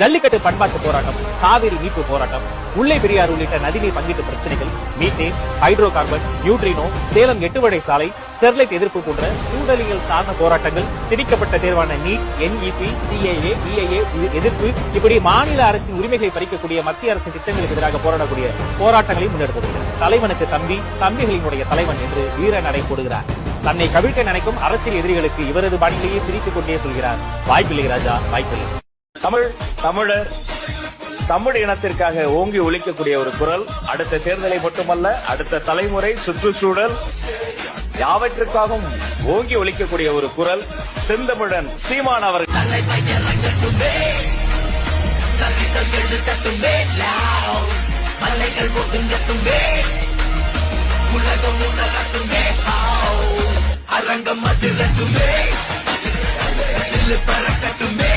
ஜல்லிக்கட்டு பண்பாட்டு போராட்டம், காவிரி மீட்பு போராட்டம், முல்லை பெரியாறு உள்ளிட்ட நதிநீர் பங்கீட்டு பிரச்சனைகள், methane, hydro carbon, neutrino, Salem 8 வழி சாலை, ஸ்டெர்லைட் எதிர்ப்பு போன்ற சூழலியல் சார்ந்த போராட்டங்கள், திணிக்கப்பட்ட தேர்வான நீட், NEP, CAA, EIA எதிர்ப்பு, இப்படி மாநில அரசின் உரிமைகளை பறிக்கக்கூடிய மத்திய அரசின் திட்டங்களுக்கு எதிராக போராடக்கூடிய போராட்டங்களை முன்னெடுத்தது. தலைவனுக்கு தம்பி, தம்பிகளினுடைய தலைவன் என்று வீர நடை போடுகிறார். தன்னை கவிழ்க்க நினைக்கும் அரசியல் எதிரிகளுக்கு இவரது பாணியிலேயே சிரித்துக் கொண்டே சொல்கிறார். வாய்ப்பில்லை ராஜா, வாய்ப்பில்லை. தமிழர் தமிழ் இனத்திற்காக ஓங்கி ஒலிக்கக்கூடிய ஒரு குரல். அடுத்த தேர்தலை மட்டுமல்ல, அடுத்த தலைமுறை, சுற்றுச்சூழல் யாவற்றிற்காகவும் ஓங்கி ஒலிக்கக்கூடிய ஒரு குரல். செந்தமிழன் சீமான் அவர்கள். அரங்கம் அதிரட்டுமே, பறக்கட்டுமே.